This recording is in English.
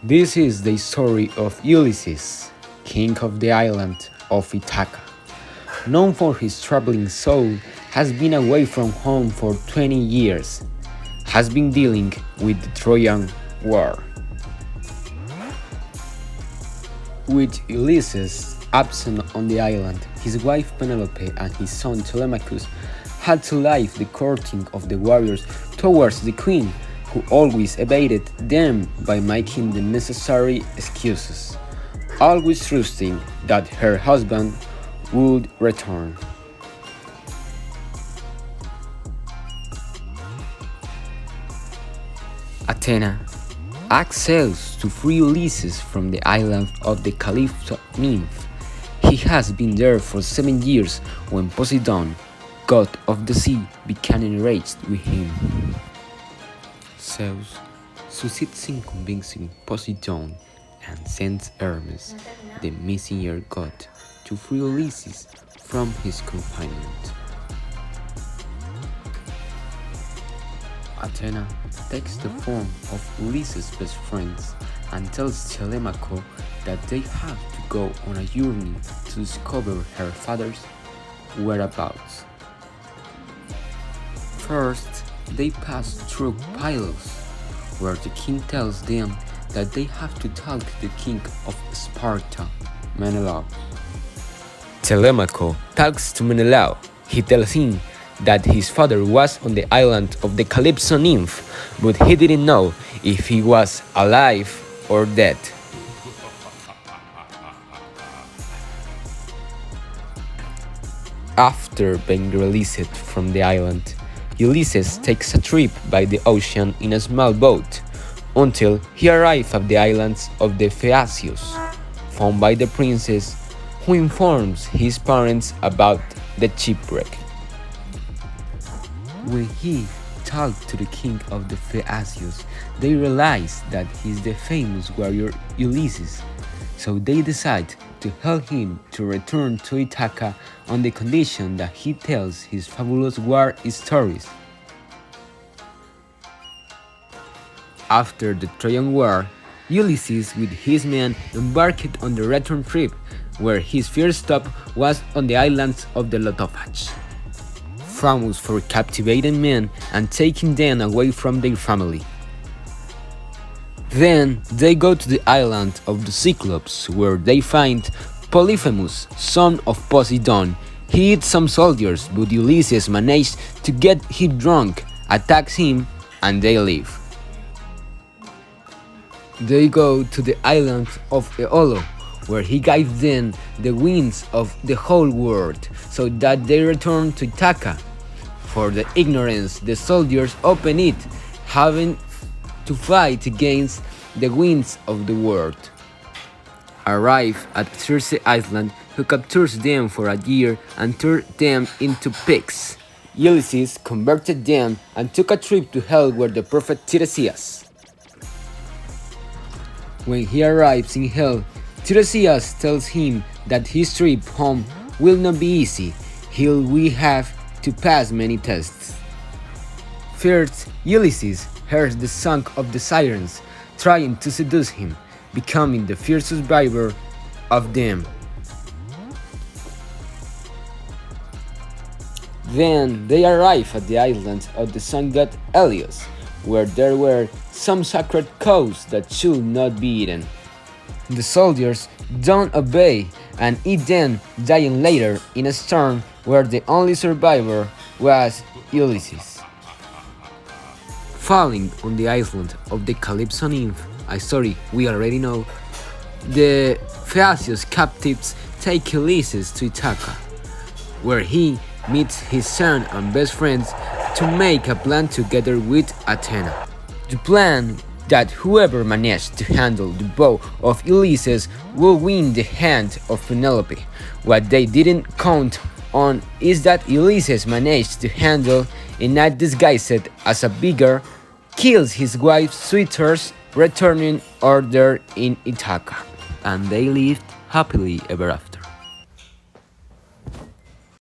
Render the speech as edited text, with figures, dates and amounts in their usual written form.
This is the story of Ulysses, king of the island of Ithaca. Known for his traveling soul, has been away from home for 20 years, has been dealing with the Trojan War. With Ulysses absent on the island, his wife Penelope and his son Telemachus had to leave the courting of the warriors towards the queen, who always evaded them by making the necessary excuses, always trusting that her husband would return. Athena asks Zeus to free Ulysses from the island of the Calypso nymph. He has been there for 7 years when Poseidon, god of the sea, became enraged with him. Zeus succeeds in convincing Poseidon and sends Hermes, the messenger god, to free Ulysses from his confinement. Athena takes the form of Ulysses' best friends and tells Telemachus that they have to go on a journey to discover her father's whereabouts. First, they pass through Pylos, where the king tells them that they have to talk to the king of Sparta, Menelaus. Telemachus talks to Menelaus. He tells him that his father was on the island of the Calypso nymph, but he didn't know if he was alive or dead. After being released from the island, Ulysses takes a trip by the ocean in a small boat until he arrives at the islands of the Phaeacius, found by the princess, who informs his parents about the shipwreck. When he talked to the king of the Phaeacius, they realize that he's the famous warrior Ulysses, so they decide to help him to return to Ithaca on the condition that he tells his fabulous war stories. After the Trojan War, Ulysses with his men embarked on the return trip, where his first stop was on the islands of the Lotophage, famous for captivating men and taking them away from their family. Then they go to the island of the Cyclops, where they find Polyphemus, son of Poseidon. He eats some soldiers, but Ulysses manages to get him drunk, attacks him, and they leave. They go to the island of Aeolo, where he guides them the winds of the whole world, so that they return to Ithaca. For the ignorance, the soldiers open it, having to fight against the winds of the world. Arrive at Circe Island, who captures them for a year and turned them into pigs. Ulysses converted them and took a trip to hell where the prophet Tiresias. When he arrives in hell, Tiresias tells him that his trip home will not be easy. We have to pass many tests. First, Ulysses hears the song of the sirens trying to seduce him, becoming the first survivor of them. Then they arrive at the island of the sun god Helios, where there were some sacred cows that should not be eaten. The soldiers don't obey and eat them, dying later in a storm where the only survivor was Ulysses. Falling on the island of the Calypso nymph, a story we already know, the Phaeacius captives take Ulysses to Ithaca, where he meets his son and best friends to make a plan together with Athena. The plan that whoever managed to handle the bow of Ulysses will win the hand of Penelope. What they didn't count on is that Ulysses managed to handle a knight disguised as a beggar, kills his wife's suitors, returning order in Ithaca, and they lived happily ever after.